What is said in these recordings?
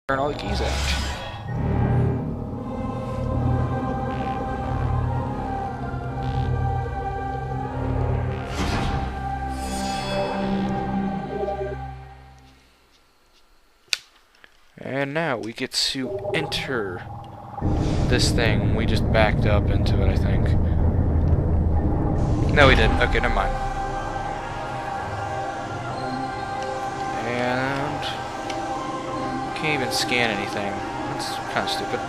turn all the keys out. And now we get to enter this thing. We just backed up into it, I think. No, we didn't. Okay, never mind. And can't even scan anything. That's kind of stupid.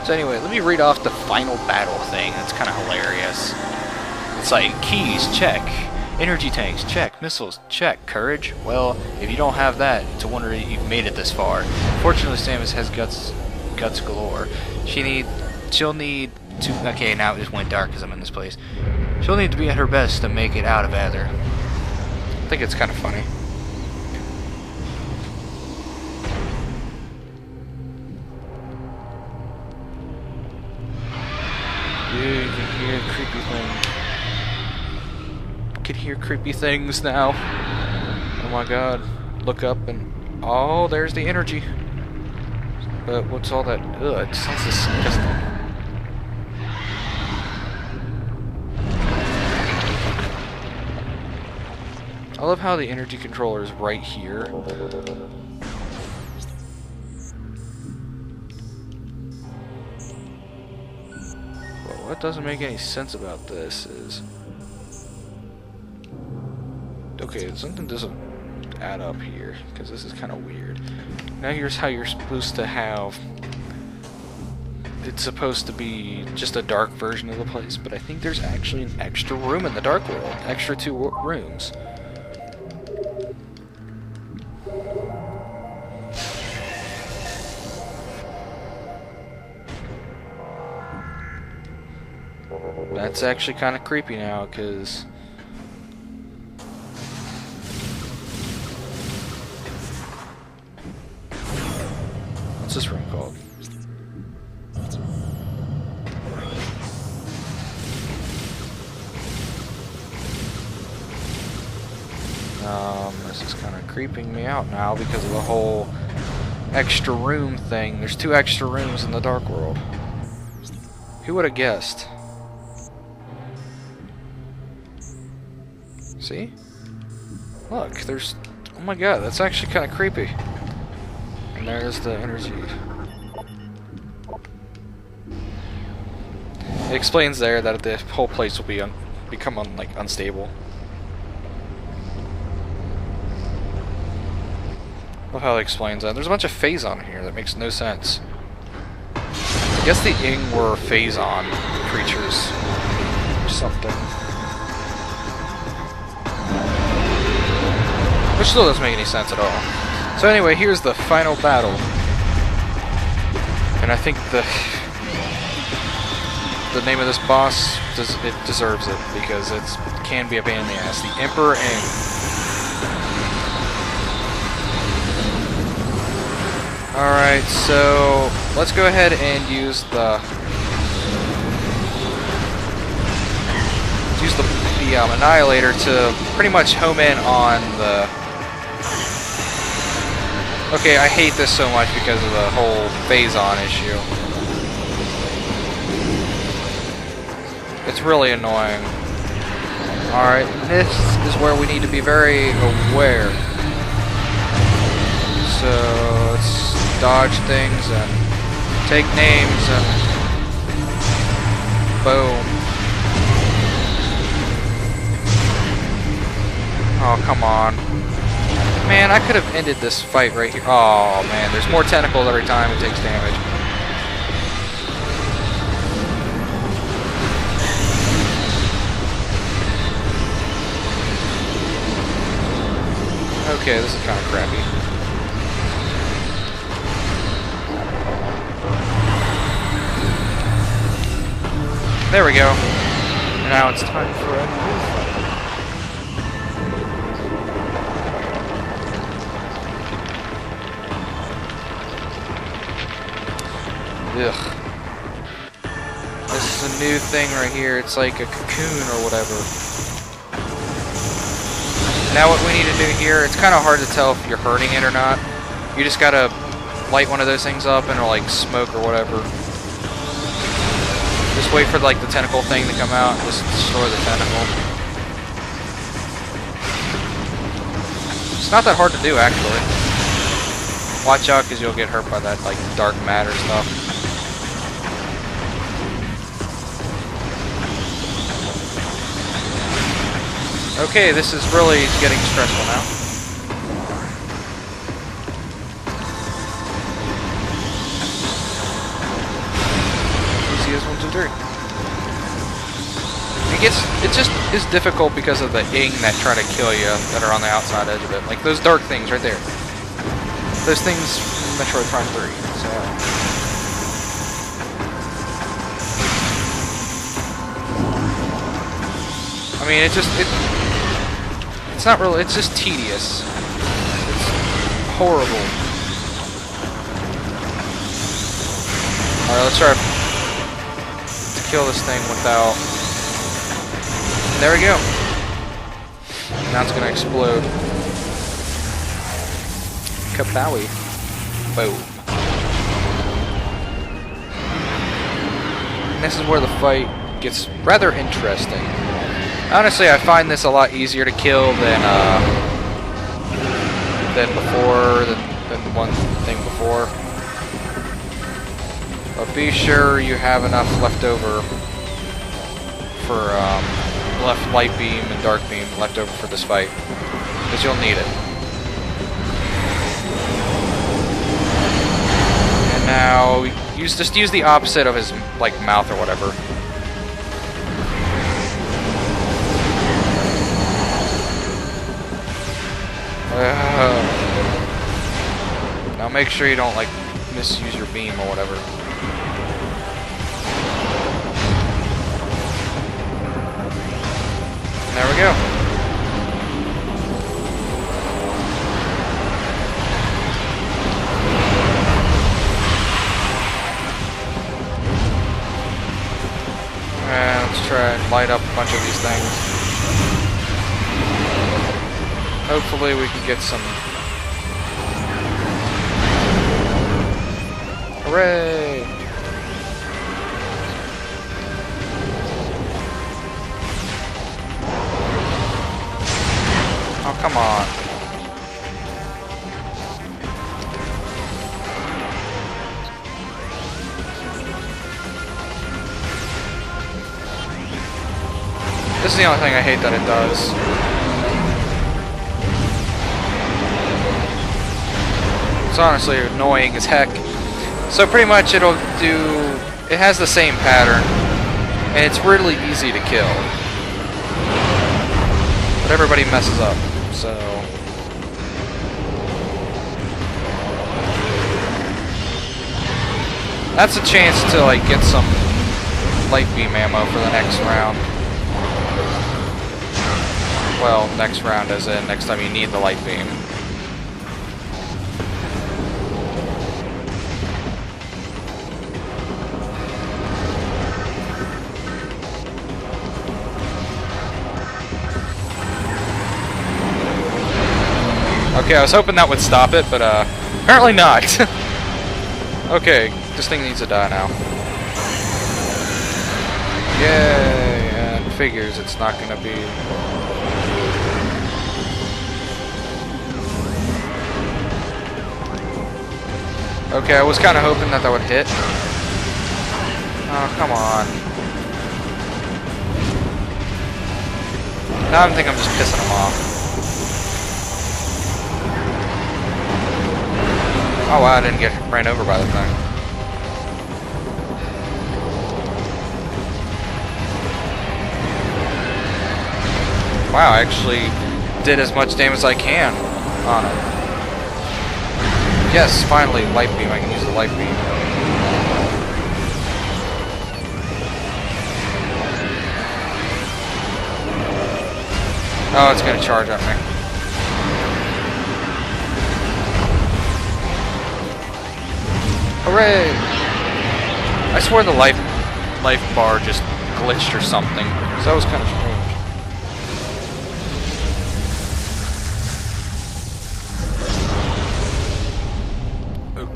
So anyway, let me read off the final battle thing. That's kind of hilarious. It's like, keys, check. Energy tanks, check. Missiles, check. Courage? Well, if you don't have that, it's a wonder that you've made it this far. Fortunately, Samus has guts galore. She'll need to... Okay, now it just went dark because I'm in this place. She'll need to be at her best to make it out of Aether. I think it's kind of funny. Dude, you can hear creepy things. Can hear creepy things now. Oh my god. Look up and... Oh, there's the energy. But what's all that? Ugh, it sounds disgusting. I love how the energy controller is right here. Well, what doesn't make any sense about this is... Okay, something doesn't add up here, because this is kind of weird. Now here's how you're supposed to have... It's supposed to be just a dark version of the place, but I think there's actually an extra room in the Dark World. Extra 2 rooms. That's actually kind of creepy now, because... What's this room called? This is kind of creeping me out now because of the whole extra room thing. There's 2 extra rooms in the Dark World. Who would have guessed? See? Look, there's... Oh my god, that's actually kind of creepy. And there's the energy. It explains there that the whole place will be become unstable. Love how it explains that. There's a bunch of Phazon here that makes no sense. I guess the Ing were Phazon creatures or something. Which still doesn't make any sense at all. So anyway, here's the final battle. And I think the name of this boss, it deserves it, because it can be a pain in the ass. The Emperor Ing. Alright, so let's go ahead and use the Annihilator to pretty much home in on the... Okay, I hate this so much because of the whole Phazon issue. It's really annoying. Alright, this is where we need to be very aware. So, let's dodge things and take names and... Boom. Oh, come on. Man, I could have ended this fight right here. Oh, man, there's more tentacles every time it takes damage. Okay, this is kind of crappy. There we go. Now it's time for a new fight. Ugh. This is a new thing right here. It's like a cocoon or whatever. Now what we need to do here, it's kind of hard to tell if you're hurting it or not. You just gotta light one of those things up and it'll like smoke or whatever. Just wait for like the tentacle thing to come out and just destroy the tentacle. It's not that hard to do actually. Watch out because you'll get hurt by that like dark matter stuff. Okay, this is really getting stressful now. Easy as 1, 2, 3. It just is difficult because of the ing that try to kill you that are on the outside edge of it. Like those dark things right there. Those things from Metroid Prime 3. So. I mean, it's not really, it's just tedious. It's horrible. Alright, let's try to kill this thing without... There we go. Now it's gonna explode. Kabowie. Boom. And this is where the fight gets rather interesting. Honestly, I find this a lot easier to kill than one thing before. But be sure you have enough left over for left light beam and dark beam left over for this fight, because you'll need it. And now just use the opposite of his like mouth or whatever. Now make sure you don't like misuse your beam or whatever. There we go. And let's try and light up a bunch of these things. Hopefully we can get some... Hooray! Oh, come on. This is the only thing I hate that it does. It's honestly annoying as heck. So pretty much it'll do... It has the same pattern. And it's really easy to kill. But everybody messes up, so... That's a chance to, like, get some light beam ammo for the next round. Well, next round as in next time you need the light beam. Okay, I was hoping that would stop it, but apparently not. Okay, this thing needs to die now. Yay, and figures it's not gonna be... Okay, I was kind of hoping that would hit. Oh, come on. Now I think I'm just pissing him off. Oh wow, I didn't get ran over by the thing. Wow, I actually did as much damage as I can on it. Yes, finally, light beam. I can use the light beam. Oh, it's gonna charge at me. Hooray! I swear the life bar just glitched or something. So that was kind of strange.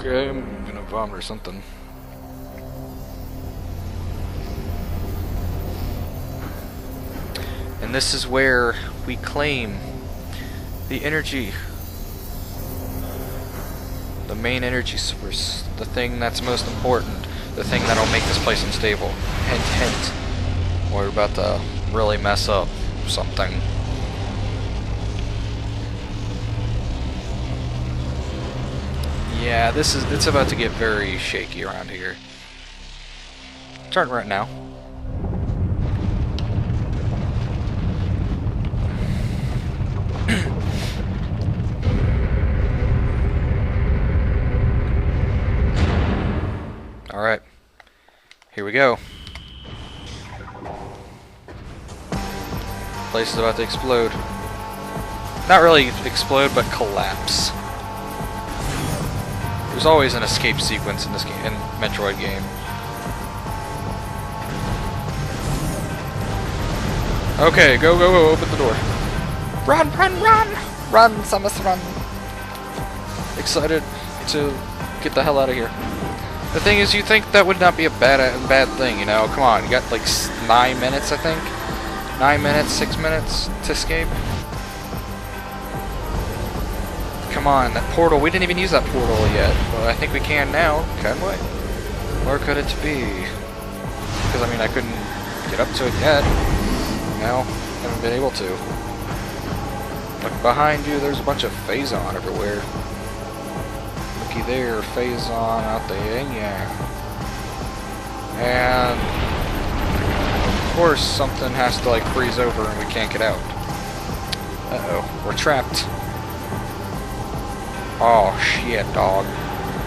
Okay, I'm gonna vomit or something. And this is where we claim the energy. The main energy source. The thing that's most important. The thing that'll make this place unstable. Hint, hint. We're about to really mess up something. Yeah, it's about to get very shaky around here. Turn right now. Alright. Here we go. Place is about to explode. Not really explode, but collapse. There's always an escape sequence in this game, in Metroid game. Okay, go, go, go, open the door. Run, run, run! Run, Samus, run! Excited to get the hell out of here. The thing is, you think that would not be a bad thing, you know? Come on, you got like 9 minutes, I think? 9 minutes, 6 minutes to escape? Come on, that portal, we didn't even use that portal yet, but I think we can now, can we? Or could it be? Because, I mean, I couldn't get up to it yet. No, haven't been able to. Look behind you, there's a bunch of Phazon everywhere. Looky there, Phazon out there, yeah. And of course something has to like freeze over and we can't get out. Uh-oh, we're trapped. Oh shit, dog.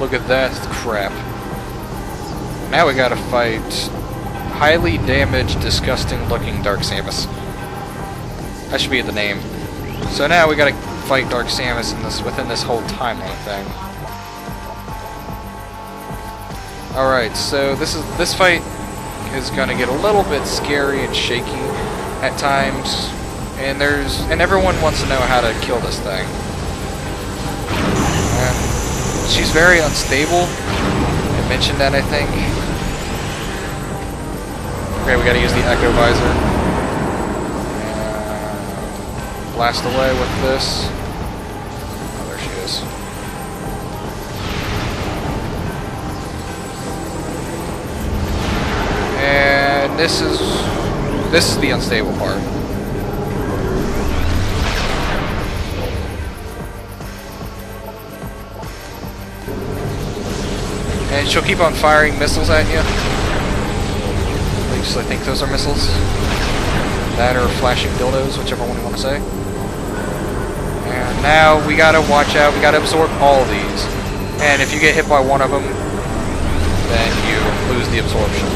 Look at that crap. Now we gotta fight highly damaged, disgusting looking Dark Samus. That should be the name. So now we gotta fight Dark Samus in this within this whole timeline thing. Alright, so this fight is gonna get a little bit scary and shaky at times, and everyone wants to know how to kill this thing. And she's very unstable. I mentioned that, I think. Okay, we gotta use the Echo Visor. And blast away with this. Oh, there she is. And this is the unstable part. And she'll keep on firing missiles at you. At least I think those are missiles. That or flashing dildos, whichever one you want to say. And now we gotta watch out, we gotta absorb all of these. And if you get hit by one of them, then you lose the absorption.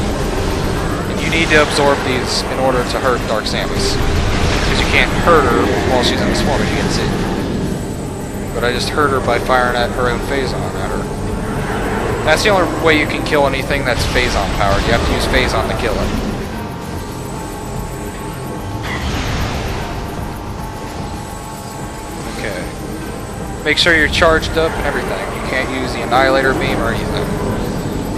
And you need to absorb these in order to hurt Dark Samus. Because you can't hurt her while she's in this form, as you can see. But I just hurt her by firing at her own Phazon at her. That's the only way you can kill anything that's Phazon powered. You have to use Phazon to kill it. Okay. Make sure you're charged up and everything. You can't use the Annihilator Beam or anything.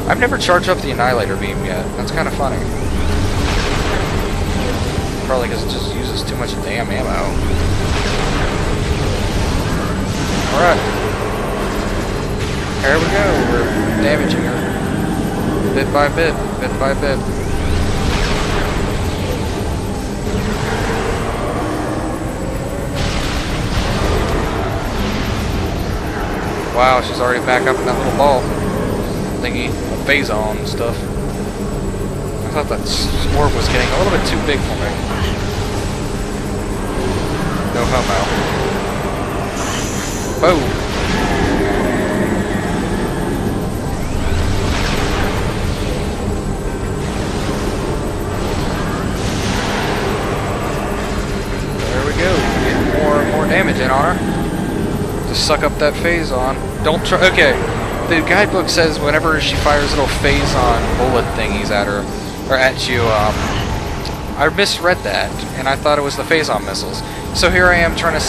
I've never charged up the Annihilator Beam yet. That's kind of funny. Probably because it just uses too much damn ammo. Alright. Here we go, we're damaging her. Bit by bit, bit by bit. Wow, she's already back up in that little ball thingy, Phazon and stuff. I thought that orb was getting a little bit too big for me. No homo. Boom! Damage in on her. Just suck up that Phazon. Don't try. Okay, the guidebook says whenever she fires little Phazon bullet thingies at her or at you, I misread that and I thought it was the Phazon missiles. So here I am trying to.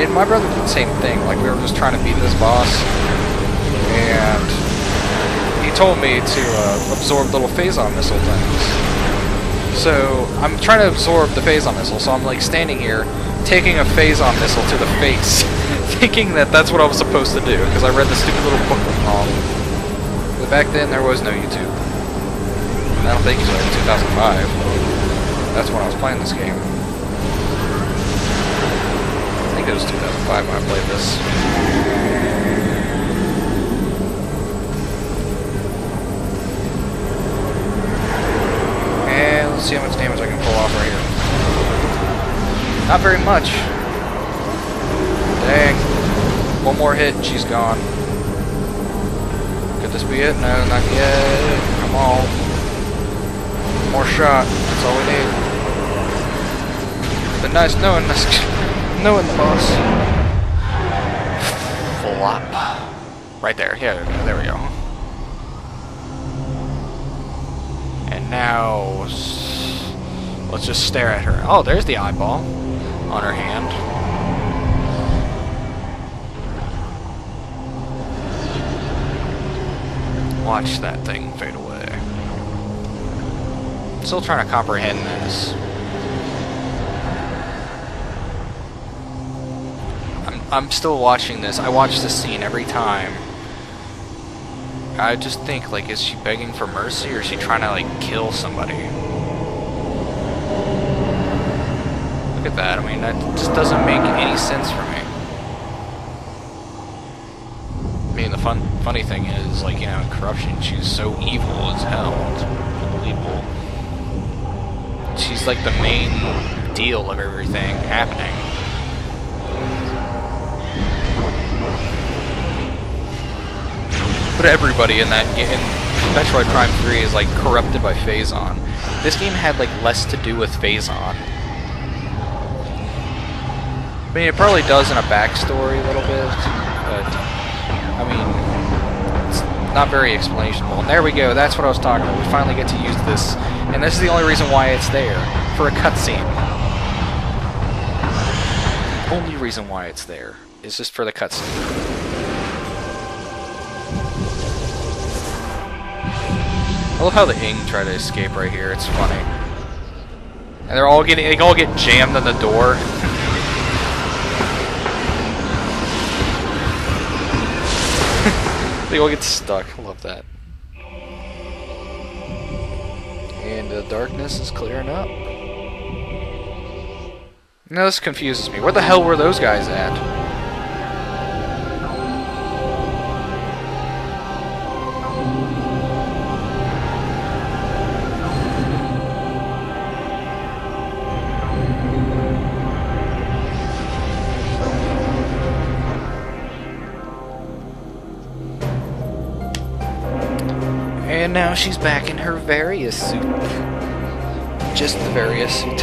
And my brother did the same thing. Like we were just trying to beat this boss, told me to absorb little Phazon missile things. So I'm trying to absorb the Phazon missile, so I'm like standing here, taking a Phazon missile to the face, thinking that that's what I was supposed to do, because I read the stupid little booklet wrong. But back then there was no YouTube. I don't think so, in 2005. That's when I was playing this game. I think it was 2005 when I played this. And let's see how much damage I can pull off right here. Not very much. Dang. One more hit and she's gone. Could this be it? No, not yet. Come on. One more shot. That's all we need. But nice knowing this. Knowing the boss. Flop. Right there. Yeah, there we go. And now, let's just stare at her. Oh, there's the eyeball on her hand. Watch that thing fade away. Still trying to comprehend this. I'm still watching this. I watch this scene every time. I just think, like, is she begging for mercy or is she trying to, like, kill somebody? Look at that. I mean, that just doesn't make any sense for me. I mean, the funny thing is, like, you know, in corruption, she's so evil as hell. It's unbelievable. She's, like, the main deal of everything happening. But everybody in Metroid Prime 3 is like corrupted by Phazon. This game had like less to do with Phazon. I mean, it probably does in a backstory a little bit, but I mean, it's not very explainable. And there we go. That's what I was talking about. We finally get to use this, and this is the only reason why it's there, for a cutscene. Only reason why it's there is just for the cutscene. I love how the Ing try to escape right here. It's funny, and they all get jammed on the door. They all get stuck. I love that. And the darkness is clearing up. Now this confuses me. Where the hell were those guys at? And now she's back in her Various suit. Just the Various suit.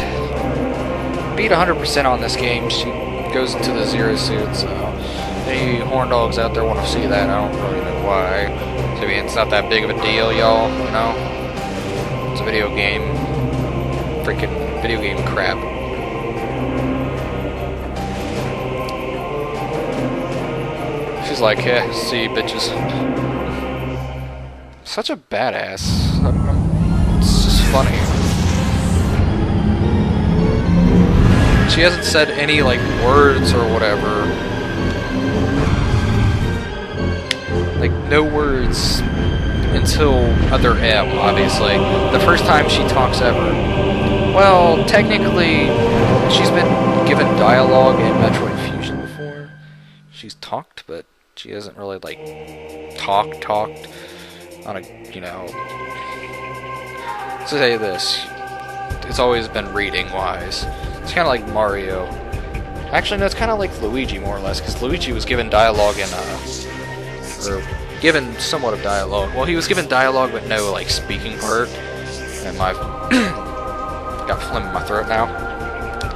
Beat 100% on this game. She goes into the Zero suit, so any horn dogs out there want to see that. I don't really know why. I mean, it's not that big of a deal, y'all, you know? It's a video game. Freaking video game crap. She's like, yeah, see, bitches. Such a badass. It's just funny. She hasn't said any, like, words or whatever. Like, no words until Other M, obviously. The first time she talks ever. Well, technically, she's been given dialogue in Metroid Fusion before. She's talked, but she hasn't really, like, talked on a, you know... To say this, it's always been reading-wise. It's kind of like Mario. Actually, no, it's kind of like Luigi, more or less, because Luigi was given dialogue in, or given somewhat of dialogue. Well, he was given dialogue with no, like, speaking part. And my... got phlegm in my throat now.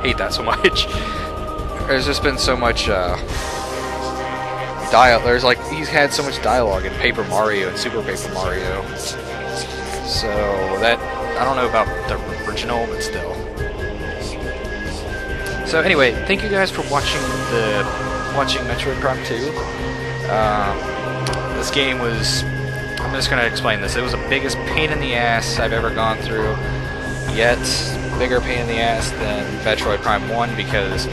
Hate that so much. There's just been so much, there's, like, he's had so much dialogue in Paper Mario and Super Paper Mario. So, that... I don't know about the original, but still. So anyway, thank you guys for watching Metroid Prime 2. This game was I'm just gonna explain this. It was the biggest pain in the ass I've ever gone through, yet bigger pain in the ass than Metroid Prime 1 because,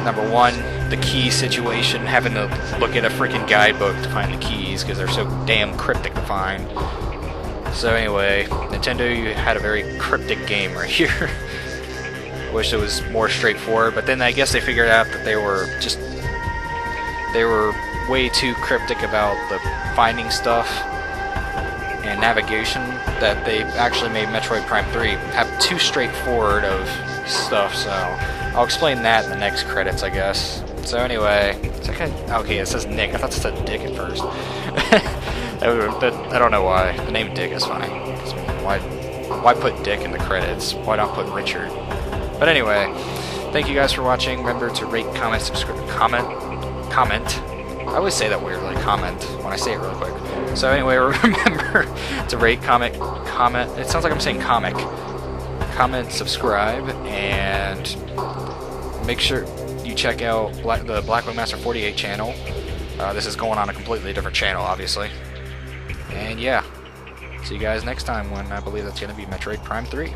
number one, the key situation, having to look at a freaking guidebook to find the keys because they're so damn cryptic to find. So anyway, Nintendo, you had a very cryptic game right here. Wish it was more straightforward, but then I guess they figured out that they were way too cryptic about the finding stuff and navigation that they actually made Metroid Prime 3 have too straightforward of stuff, so I'll explain that in the next credits, I guess. So anyway, okay, it says Nick. I thought it said Dick at first. I don't know why. The name Dick is funny. Why put Dick in the credits? Why not put Richard? But anyway, thank you guys for watching. Remember to rate, comment, subscribe, comment. I always say that weirdly, comment, when I say it real quick. So anyway, remember to rate, comment. It sounds like I'm saying comic. Comment, subscribe, and make sure you check out the Black Master 48 channel. This is going on a completely different channel, obviously. And yeah, see you guys next time when I believe that's going to be Metroid Prime 3.